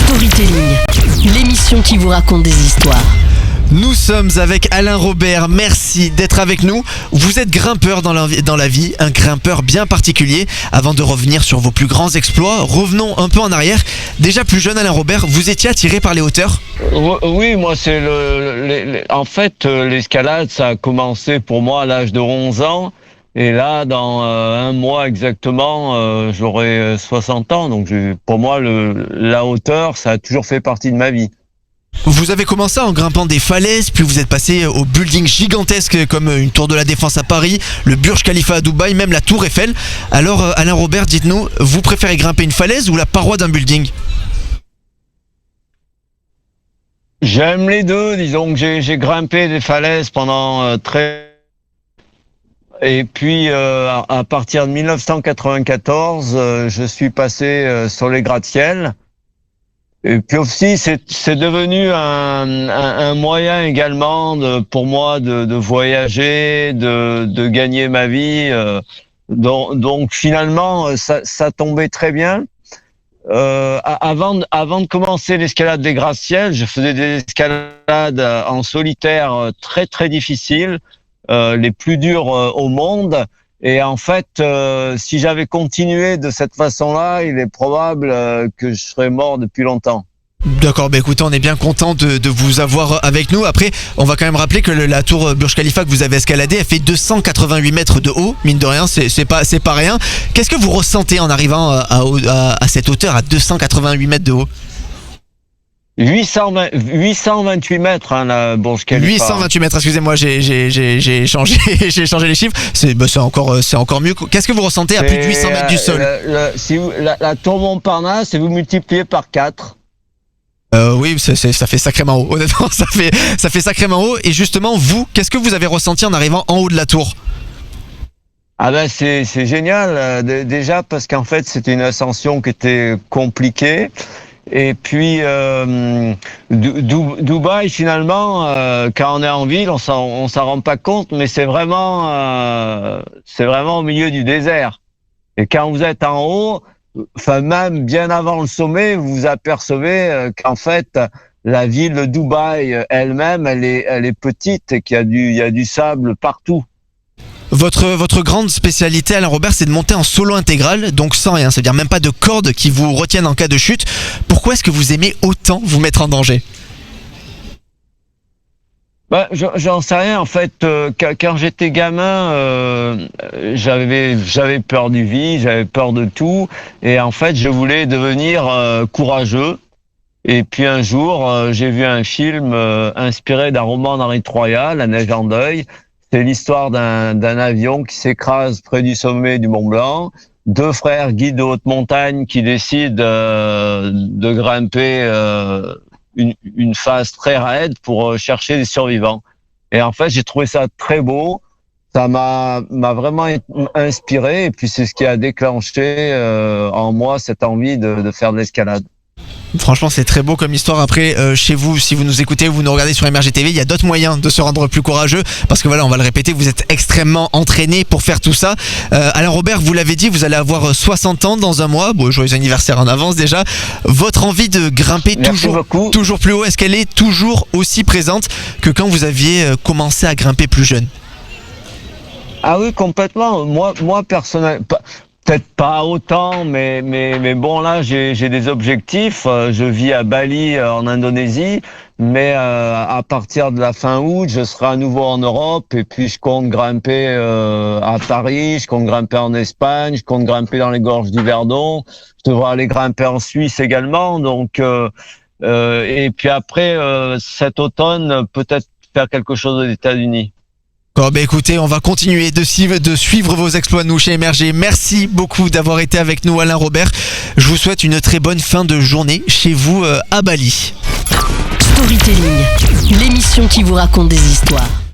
Storytelling, l'émission qui vous raconte des histoires. Nous sommes avec Alain Robert, merci d'être avec nous. Vous êtes grimpeur dans la vie, un grimpeur bien particulier. Avant de revenir sur vos plus grands exploits, revenons un peu en arrière. Déjà plus jeune, Alain Robert, vous étiez attiré par les hauteurs ? Oui, moi c'est en fait l'escalade ça a commencé pour moi à l'âge de 11 ans et là dans un mois exactement j'aurai 60 ans, donc pour moi la hauteur ça a toujours fait partie de ma vie. Vous avez commencé en grimpant des falaises, puis vous êtes passé aux buildings gigantesques comme une tour de la Défense à Paris, le Burj Khalifa à Dubaï, même la tour Eiffel. Alors Alain Robert, dites-nous, vous préférez grimper une falaise ou la paroi d'un building ? J'aime les deux, disons que j'ai grimpé des falaises pendant et puis à partir de 1994, je suis passé sur les gratte-ciel. Et puis aussi, c'est devenu un moyen également pour moi de voyager, de gagner ma vie. Donc finalement, ça tombait très bien. Avant de commencer l'escalade des gratte-ciel, je faisais des escalades en solitaire très très difficiles, les plus dures au monde. Et en fait, si j'avais continué de cette façon-là, il est probable que je serais mort depuis longtemps. D'accord, écoutez, on est bien content de vous avoir avec nous. Après, on va quand même rappeler que la tour Burj Khalifa que vous avez escaladée, elle fait 288 mètres de haut. Mine de rien, c'est pas rien. Qu'est-ce que vous ressentez en arrivant à cette hauteur, à 288 mètres de haut ? 828 mètres, la Burj Khalifa. 828 mètres, excusez-moi, j'ai changé les chiffres. C'est encore mieux. Qu'est-ce que vous ressentez à plus de 800 mètres du sol ? La tour Montparnasse, et vous multipliez par 4. Oui, ça fait sacrément haut. Honnêtement, ça fait sacrément haut. Et justement, vous, qu'est-ce que vous avez ressenti en arrivant en haut de la tour ? Ah ben c'est génial. Déjà parce qu'en fait, c'était une ascension qui était compliquée. Et puis Dubaï finalement, quand on est en ville, on s'en rend pas compte, mais c'est vraiment au milieu du désert. Et quand vous êtes en haut, enfin même bien avant le sommet, vous vous apercevez qu'en fait la ville de Dubaï elle-même, elle est petite et qu'il y a du sable partout. Votre grande spécialité, Alain Robert, c'est de monter en solo intégral, donc sans rien, c'est-à-dire même pas de cordes qui vous retiennent en cas de chute. Pourquoi est-ce que vous aimez autant vous mettre en danger ? J'en sais rien en fait. Quand j'étais gamin, j'avais peur du vide, j'avais peur de tout, et en fait, je voulais devenir courageux. Et puis un jour, j'ai vu un film inspiré d'un roman d'Henri Troyat, La neige en deuil. C'est l'histoire d'un avion qui s'écrase près du sommet du Mont Blanc. Deux frères guides de haute montagne qui décident de grimper une phase très raide pour chercher des survivants. Et en fait, j'ai trouvé ça très beau. Ça m'a vraiment inspiré. Et puis, c'est ce qui a déclenché en moi cette envie de faire de l'escalade. Franchement, c'est très beau comme histoire. Après, chez vous, si vous nous écoutez, vous nous regardez sur MRG TV, il y a d'autres moyens de se rendre plus courageux. Parce que voilà, on va le répéter, vous êtes extrêmement entraîné pour faire tout ça. Alain Robert, vous l'avez dit, vous allez avoir 60 ans dans un mois. Bon, joyeux anniversaire en avance déjà. Votre envie de grimper toujours plus haut, est-ce qu'elle est toujours aussi présente que quand vous aviez commencé à grimper plus jeune ? Ah oui, complètement. Moi personnellement... Peut-être pas autant, mais bon, là, j'ai des objectifs. Je vis à Bali, en Indonésie, mais à partir de la fin août, je serai à nouveau en Europe, et puis je compte grimper à Paris, je compte grimper en Espagne, je compte grimper dans les gorges du Verdon, je devrais aller grimper en Suisse également, donc et puis après, cet automne, peut-être faire quelque chose aux États-Unis. Bon, écoutez, on va continuer de suivre vos exploits, nous, chez MRG. Merci beaucoup d'avoir été avec nous, Alain Robert. Je vous souhaite une très bonne fin de journée chez vous à Bali. Storytelling, l'émission qui vous raconte des histoires.